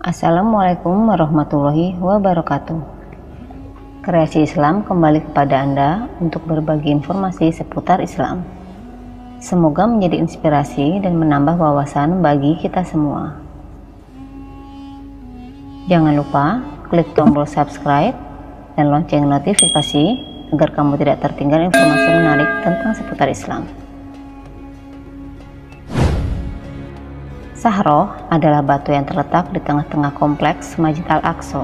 Assalamualaikum warahmatullahi wabarakatuh. Kreasi Islam kembali kepada Anda untuk berbagi informasi seputar Islam. Semoga menjadi inspirasi dan menambah wawasan bagi kita semua. Jangan lupa klik tombol subscribe dan lonceng notifikasi agar kamu tidak tertinggal informasi menarik tentang seputar Islam. Sahroh adalah batu yang terletak di tengah-tengah kompleks Masjid Al-Aqsa,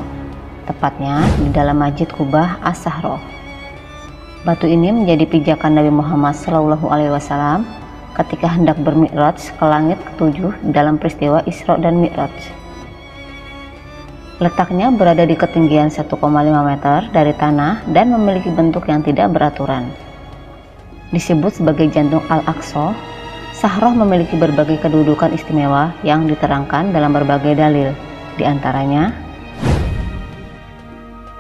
tepatnya di dalam Masjid Qubah As-Sahroh. Batu ini menjadi pijakan Nabi Muhammad SAW ketika hendak bermi'raj ke langit ketujuh dalam peristiwa Isra dan Mi'raj. Letaknya berada di ketinggian 1,5 meter dari tanah dan memiliki bentuk yang tidak beraturan. Disebut sebagai jantung Al-Aqsa, Sahroh memiliki berbagai kedudukan istimewa yang diterangkan dalam berbagai dalil. Di antaranya,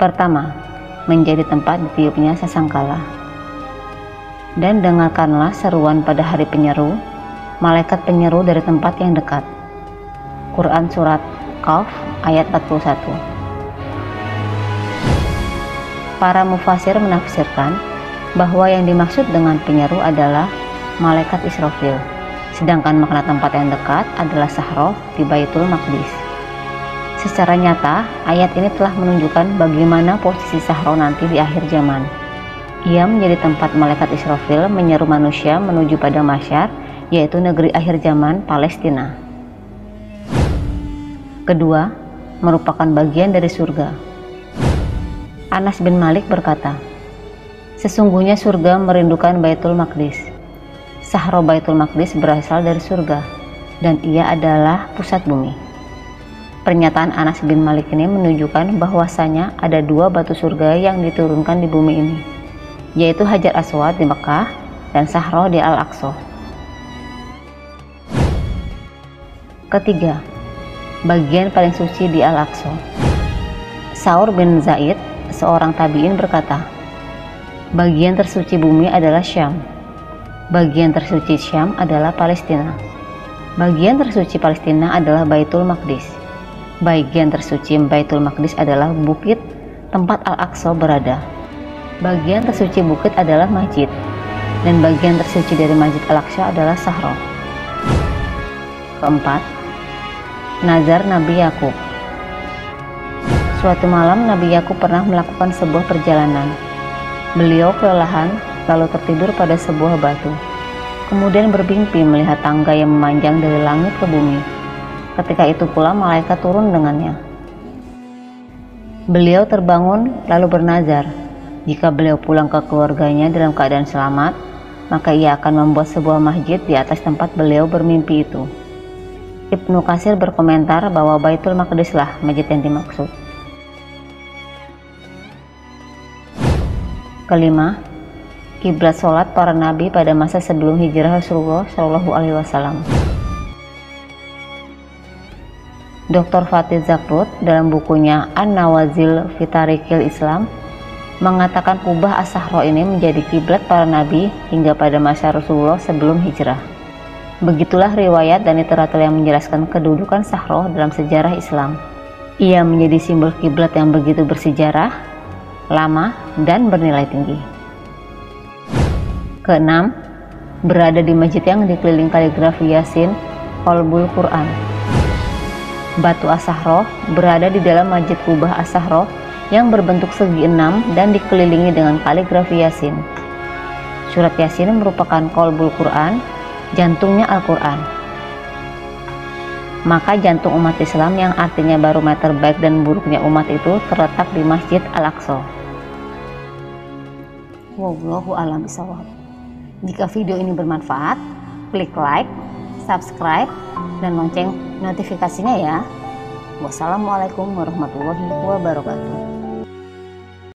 pertama, menjadi tempat ditiupnya sasangkala. Dan dengarkanlah seruan pada hari penyeru, malaikat penyeru dari tempat yang dekat. Quran Surat Qaf ayat 41. Para mufasir menafsirkan bahwa yang dimaksud dengan penyeru adalah malaikat Israfil, sedangkan makna tempat yang dekat adalah Sahroh di Baitul Maqdis. Secara nyata, ayat ini telah menunjukkan bagaimana posisi Sahroh nanti di akhir zaman. Ia menjadi tempat malaikat Israfil menyeru manusia menuju pada Mahsyar, yaitu negeri akhir zaman Palestina. Kedua, merupakan bagian dari surga. Anas bin Malik berkata, "Sesungguhnya surga merindukan Baitul Maqdis." Sahroh Baitul Maqdis berasal dari surga, dan ia adalah pusat bumi. Pernyataan Anas bin Malik ini menunjukkan bahwasanya ada dua batu surga yang diturunkan di bumi ini, yaitu Hajar Aswad di Mekah dan Sahroh di Al-Aqsa. Ketiga, bagian paling suci di Al-Aqsa. Saur bin Zaid, seorang tabi'in berkata, bagian tersuci bumi adalah Syam. Bagian tersuci Syam adalah Palestina. Bagian tersuci Palestina adalah Baitul Maqdis. Bagian tersuci Baitul Maqdis adalah bukit tempat Al-Aqsa berada. Bagian tersuci bukit adalah masjid, dan bagian tersuci dari Masjid Al-Aqsa adalah Sahroh. Keempat, nazar Nabi Yakub. Suatu malam Nabi Yakub pernah melakukan sebuah perjalanan. Beliau kelelahan lalu tertidur pada sebuah batu. Kemudian bermimpi melihat tangga yang memanjang dari langit ke bumi. Ketika itu pula malaikat turun dengannya. Beliau terbangun lalu bernazar, jika beliau pulang ke keluarganya dalam keadaan selamat, maka ia akan membuat sebuah masjid di atas tempat beliau bermimpi itu. Ibnu Katsir berkomentar bahwa Baitul Maqdis lah masjid yang dimaksud. Kelima, kiblat sholat para nabi pada masa sebelum hijrah Rasulullah SAW. Dr. Fatih Zakrut dalam bukunya An-Nawazil fi Tariqil Islam mengatakan Qubah As-Sahroh ini menjadi kiblat para nabi hingga pada masa Rasulullah sebelum hijrah. Begitulah riwayat dan literatur yang menjelaskan kedudukan Sahroh dalam sejarah Islam. Ia menjadi simbol kiblat yang begitu bersejarah, lama, dan bernilai tinggi. Keenam, berada di masjid yang dikelilingi kaligrafi Yasin, Qalbul Quran. Batu As-Sahroh berada di dalam Masjid Qubah As-Sahroh yang berbentuk segi 6 dan dikelilingi dengan kaligrafi Yasin. Surat Yasin merupakan Qalbul Quran, jantungnya Al-Quran. Maka jantung umat Islam yang artinya barometer baik dan buruknya umat itu terletak di Masjid Al-Aqsa. Wallahu a'lam bishawab. Jika video ini bermanfaat, klik like, subscribe, dan lonceng notifikasinya ya. Wassalamualaikum warahmatullahi wabarakatuh.